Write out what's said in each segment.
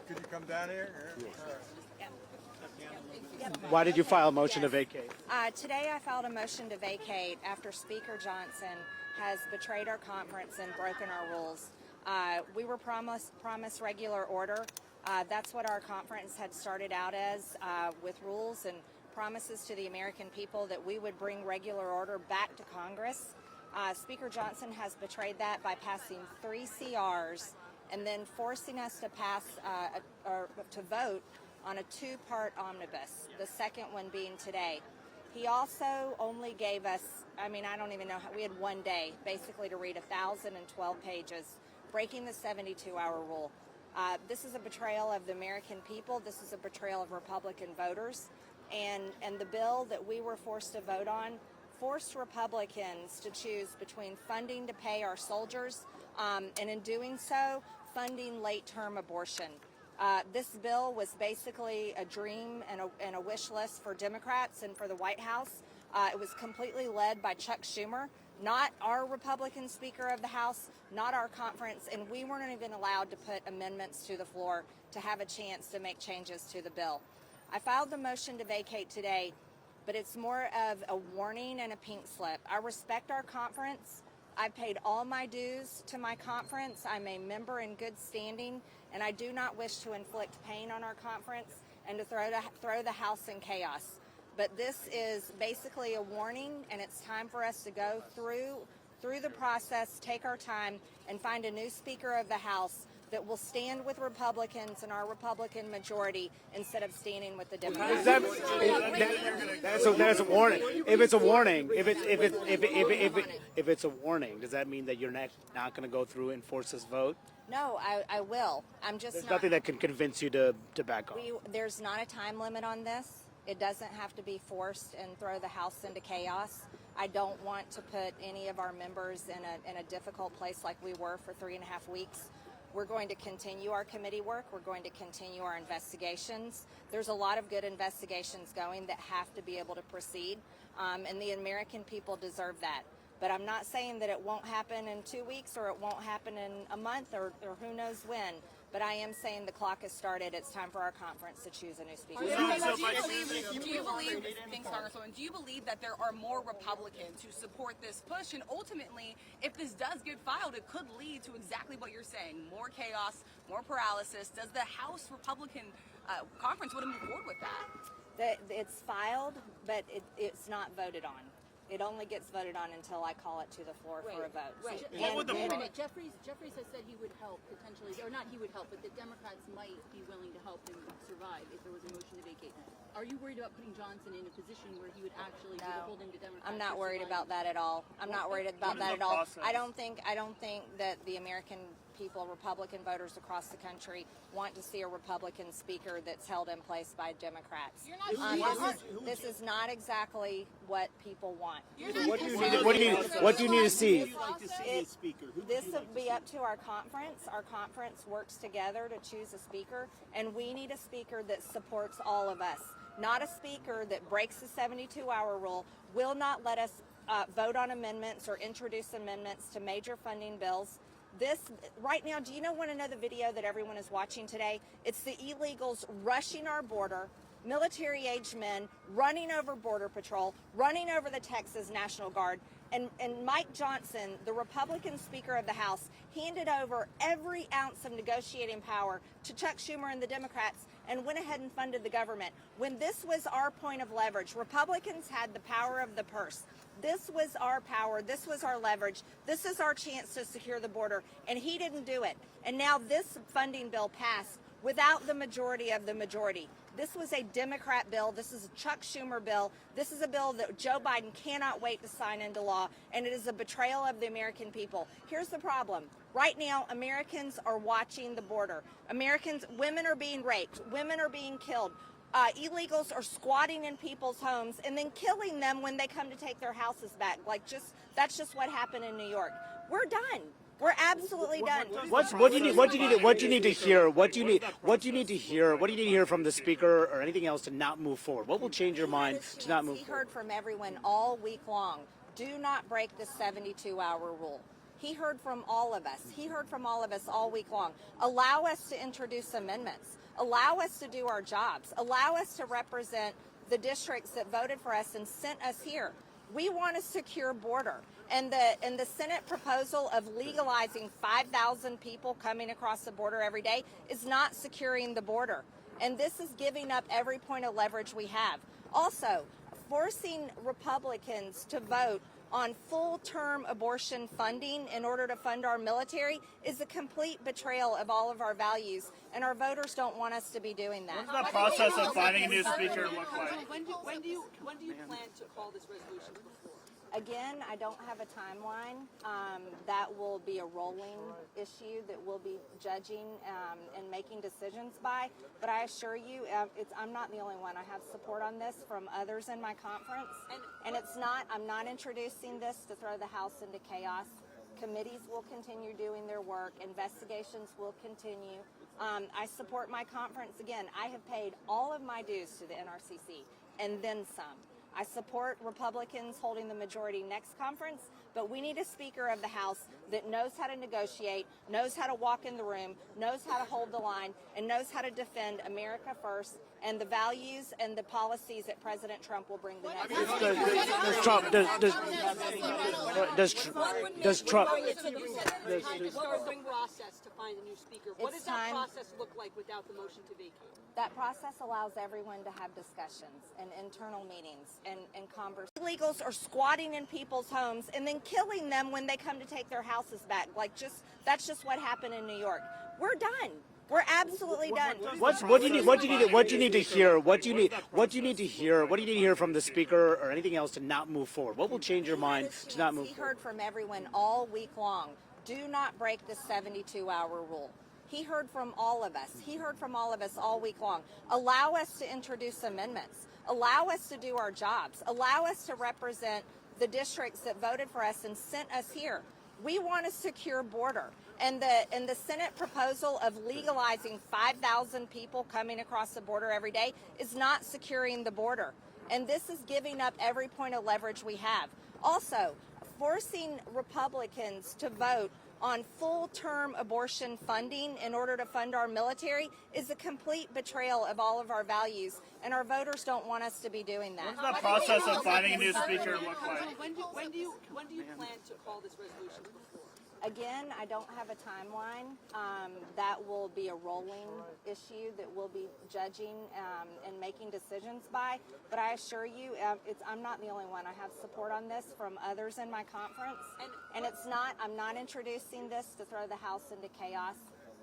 Could you come down here? Why did you file a motion to vacate? Today I filed a motion to vacate after Speaker Johnson has betrayed our conference and broken our rules. We were promised regular order. That's what our conference had started out as, with rules and promises to the American people that we would bring regular order back to Congress. Speaker Johnson has betrayed that by passing 3 CRs and then forcing us to pass or to vote on a 2-part omnibus, the second one being today. He also only gave us, I don't even know how, we had 1 day basically to read 1,012 pages, breaking the 72-hour rule. This is a betrayal of the American people. This is a betrayal of Republican voters. And the bill that we were forced to vote on forced Republicans to choose between funding to pay our soldiers and in doing so, funding late-term abortion. This bill was basically a dream and a wish list for Democrats and for the White House. It was completely led by Chuck Schumer, not our Republican Speaker of the House, not our conference, and we weren't even allowed to put amendments to the floor to have a chance to make changes to the bill. I filed the motion to vacate today, but it's more of a warning and a pink slip. I respect our conference. I paid all my dues to my conference. I'm a member in good standing, and I do not wish to inflict pain on our conference and to throw the House in chaos. But this is basically a warning, and it's time for us to go through the process, take our time, and find a new Speaker of the House that will stand with Republicans and our Republican majority instead of standing with the Democrats. So that's a warning. If it's a warning, if it's a warning, does that mean that you're not going to go through and force this vote? No, I will. There's nothing that can convince you to back off. There's not a time limit on this. It doesn't have to be forced and throw the House into chaos. I don't want to put any of our members in a difficult place like we were for 3.5 weeks. We're going to continue our committee work. We're going to continue our investigations. There's a lot of good investigations going that have to be able to proceed, and the American people deserve that. But I'm not saying that it won't happen in 2 weeks or it won't happen in a month or who knows when. But I am saying the clock has started. It's time for our conference to choose a new speaker. Do you believe that there are more Republicans who support this push? And ultimately, if this does get filed, it could lead to exactly what you're saying: more chaos, more paralysis. Does the House Republican conference want to move forward with that? It's filed, but it's not voted on. It only gets voted on until I call it to the floor for a vote. Right. Wait a minute. Jeffries has said he would help potentially, or not he would help, but the Democrats might be willing to help him survive if there was a motion to vacate. Are you worried about putting Johnson in a position where he would actually be holding the Democrats? I'm not worried about that at all. I'm not worried about that at all. I don't think that the American people, Republican voters across the country, want to see a Republican speaker that's held in place by Democrats. This is not exactly what people want. What do you need to see? This will be up to our conference. Our conference works together to choose a speaker, and we need a speaker that supports all of us. Not a speaker that breaks the 72-hour rule, will not let us vote on amendments or introduce amendments to major funding bills. This, right now, do you want to know the video that everyone is watching today? It's the illegals rushing our border, military-aged men running over Border Patrol, running over the Texas National Guard, and Mike Johnson, the Republican Speaker of the House, handed over every ounce of negotiating power to Chuck Schumer and the Democrats and went ahead and funded the government. When this was our point of leverage, Republicans had the power of the purse. This was our power. This was our leverage. This is our chance to secure the border, and he didn't do it. And now this funding bill passed without the majority of the majority. This was a Democrat bill. This is a Chuck Schumer bill. This is a bill that Joe Biden cannot wait to sign into law, and it is a betrayal of the American people. Here's the problem. Right now, Americans are watching the border. Women are being raped. Women are being killed. Illegals are squatting in people's homes and then killing them when they come to take their houses back. That's just what happened in New York. We're done. We're absolutely done. What do you need to hear? What do you need to hear from the speaker or anything else to not move forward? What will change your mind to not move forward? He heard from everyone all week long. Do not break the 72-hour rule. He heard from all of us. He heard from all of us all week long. Allow us to introduce amendments. Allow us to do our jobs. Allow us to represent the districts that voted for us and sent us here. We want a secure border. And the Senate proposal of legalizing 5,000 people coming across the border every day is not securing the border. And this is giving up every point of leverage we have. Also, forcing Republicans to vote on full-term abortion funding in order to fund our military is a complete betrayal of all of our values, and our voters don't want us to be doing that. What does the process of finding a new speaker look like? When do you plan to call this resolution to the floor? Again, I don't have a timeline. That will be a rolling issue that we'll be judging and making decisions by. But I assure you, I'm not the only one. I have support on this from others in my conference. And I'm not introducing this to throw the House into chaos. Committees will continue doing their work. Investigations will continue. I support my conference. Again, I have paid all of my dues to the NRCC and then some. I support Republicans holding the majority next conference, but we need a Speaker of the House that knows how to negotiate, knows how to walk in the room, knows how to hold the line, and knows how to defend America first and the values and the policies that President Trump will bring the next year. Does Trump? The process to find a new speaker. What does that process look like without the motion to vacate? That process allows everyone to have discussions and internal meetings and conversations. Illegals are squatting in people's homes and then killing them when they come to take their houses back. That's just what happened in New York. We're done. We're absolutely done. What do you need to hear? What do you need to hear from the speaker or anything else to not move forward? What will change your mind to not move forward? He heard from everyone all week long. Do not break the 72-hour rule. He heard from all of us. He heard from all of us all week long. Allow us to introduce amendments. Allow us to do our jobs. Allow us to represent the districts that voted for us and sent us here. We want a secure border. And the Senate proposal of legalizing 5,000 people coming across the border every day is not securing the border. And this is giving up every point of leverage we have. Also, forcing Republicans to vote on full-term abortion funding in order to fund our military is a complete betrayal of all of our values, and our voters don't want us to be doing that. What does the process of finding a new speaker look like? When do you plan to call this resolution to the floor? Again, I don't have a timeline. That will be a rolling issue that we'll be judging and making decisions by. But I assure you, I'm not the only one. I have support on this from others in my conference. And I'm not introducing this to throw the House into chaos.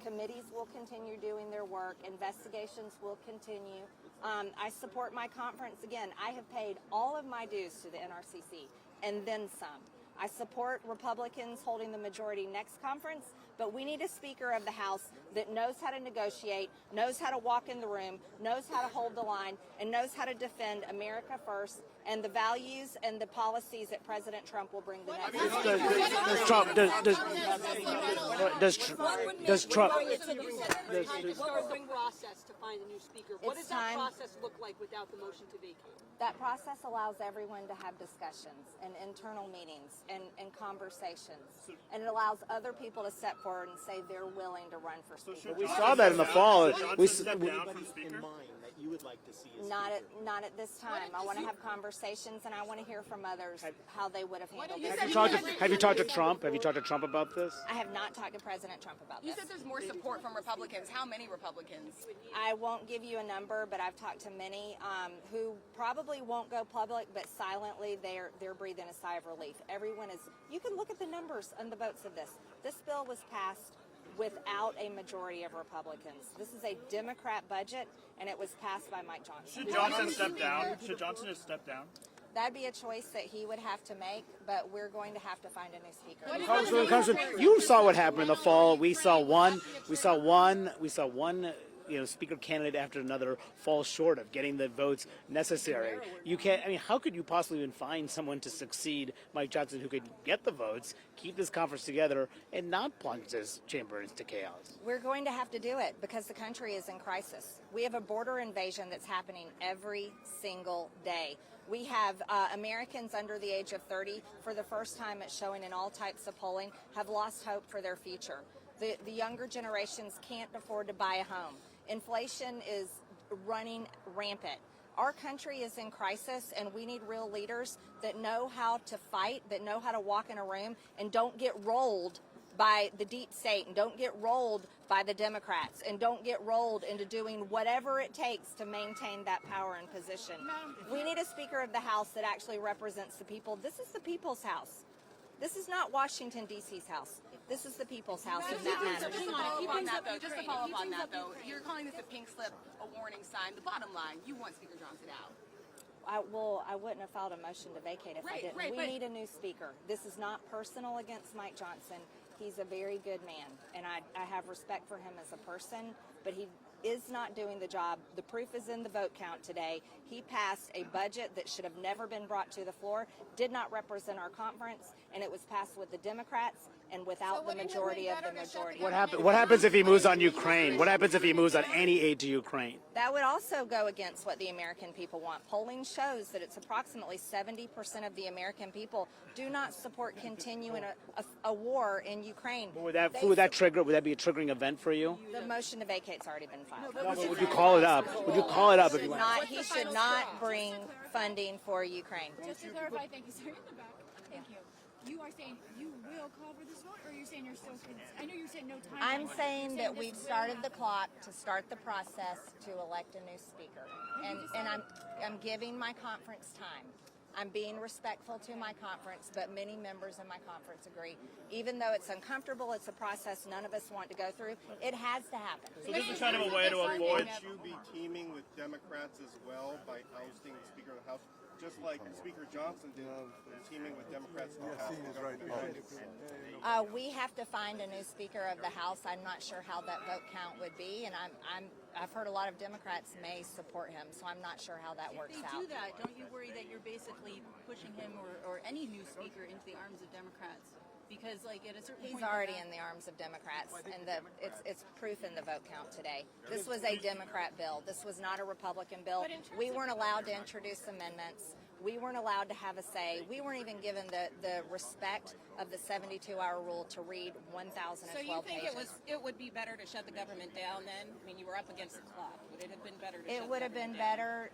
Committees will continue doing their work. Investigations will continue. I support my conference. Again, I have paid all of my dues to the NRCC and then some. I support Republicans holding the majority next conference, but we need a Speaker of the House that knows how to negotiate, knows how to walk in the room, knows how to hold the line, and knows how to defend America first and the values and the policies that President Trump will bring the next year. Does Trump? The process to find a new speaker. What does that process look like without the motion to vacate? That process allows everyone to have discussions and internal meetings and conversations. And it allows other people to step forward and say they're willing to run for speaker. We saw that in the fall. You would like to see Not at this time. I want to have conversations, and I want to hear from others how they would have handled it. Have you talked to Trump? Have you talked to Trump about this? I have not talked to President Trump about this. You said there's more support from Republicans. How many Republicans? I won't give you a number, but I've talked to many who probably won't go public, but silently they're breathing a sigh of relief. Everyone is. You can look at the numbers and the votes of this. This bill was passed without a majority of Republicans. This is a Democrat budget, and it was passed by Mike Johnson. Should Johnson step down? Should Johnson just step down? That'd be a choice that he would have to make, but we're going to have to find a new speaker. Congressman, you saw what happened in the fall. We saw one speaker candidate after another falls short of getting the votes necessary. You can't. I mean, how could you possibly even find someone to succeed Mike Johnson who could get the votes, keep this conference together, and not plunge this chamber into chaos? We're going to have to do it because the country is in crisis. We have a border invasion that's happening every single day. We have Americans under the age of 30, for the first time it's showing in all types of polling, have lost hope for their future. The younger generations can't afford to buy a home. Inflation is running rampant. Our country is in crisis, and we need real leaders that know how to fight, that know how to walk in a room and don't get rolled by the deep state, and don't get rolled by the Democrats, and don't get rolled into doing whatever it takes to maintain that power and position. We need a Speaker of the House that actually represents the people. This is the people's house. This is not Washington, D.C.'s house. This is the people's house, and that matters. Just to follow up on that, though, you're calling this a pink slip, a warning sign. The bottom line, you want Speaker Johnson out. I wouldn't have filed a motion to vacate if I didn't. We need a new speaker. This is not personal against Mike Johnson. He's a very good man, and I have respect for him as a person, but he is not doing the job. The proof is in the vote count today. He passed a budget that should have never been brought to the floor, did not represent our conference, and it was passed with the Democrats and without the majority of the majority. What happens if he moves on Ukraine? What happens if he moves on any aid to Ukraine? That would also go against what the American people want. Polling shows that it's approximately 70% of the American people do not support continuing a war in Ukraine. Would that be a triggering event for you? The motion to vacate's already been filed. No, would you call it up? Would you call it up if you want? He should not bring funding for Ukraine. Just to clarify, thank you, sir. In the back. Thank you. You are saying you will call for this vote, or you're saying you're still? I know you said no time. I'm saying that we've started the clock to start the process to elect a new speaker, and I'm giving my conference time. I'm being respectful to my conference, but many members in my conference agree. Even though it's uncomfortable, it's a process none of us want to go through. It has to happen. So this is kind of a way to avoid. Would you be teaming with Democrats as well by ousting the Speaker of the House, just like Speaker Johnson did, teaming with Democrats in the House? We have to find a new Speaker of the House. I'm not sure how that vote count would be, and I've heard a lot of Democrats may support him, so I'm not sure how that works out. If they do that, don't you worry that you're basically pushing him or any new speaker into the arms of Democrats? Because, like, at a certain point, he's already in the arms of Democrats, and it's proof in the vote count today. This was a Democrat bill. This was not a Republican bill. We weren't allowed to introduce amendments. We weren't allowed to have a say. We weren't even given the respect of the 72-hour rule to read 1,012 pages. So you think it would be better to shut the government down then? I mean, you were up against the clock. Would it have been better to It would have been better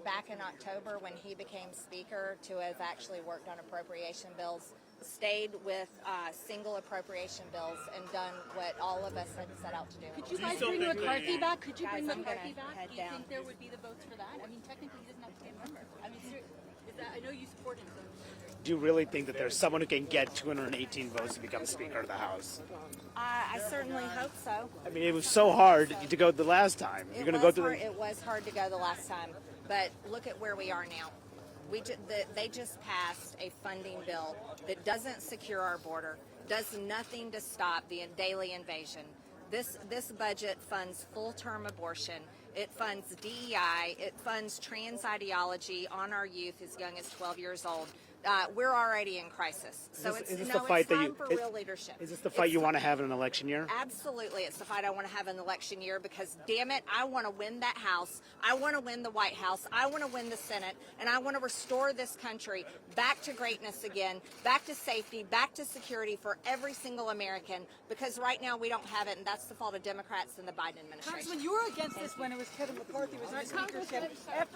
back in October when he became Speaker to have actually worked on appropriation bills, stayed with single appropriation bills, and done what all of us had set out to do. Could you guys bring McCarthy back? Could you bring Guys, I'm McCarthy gonna back? head Do you down. think there would be the votes for that? I mean, technically, he doesn't have to be a member. I mean, I know you support him. So. Do you really think that there's someone who can get 218 votes to become Speaker of the House? I certainly hope so. I mean, it was so hard to go the last time. You're going to go through It was hard to go the last time, but look at where we are now. They just passed a funding bill that doesn't secure our border, does nothing to stop the daily invasion. This budget funds full-term abortion. It funds DEI. It funds trans ideology on our youth as young as 12 years old. We're already in crisis. So it's time for real leadership. Is this the fight you want to have in an election year? Absolutely. It's the fight I want to have in the election year because, damn it, I want to win that House. I want to win the White House. I want to win the Senate. And I want to restore this country back to greatness again, back to safety, back to security for every single American because right now we don't have it, and that's the fault of Democrats and the Biden administration. Congressman, you were against this when it was Kevin McCarthy was in the speakership. After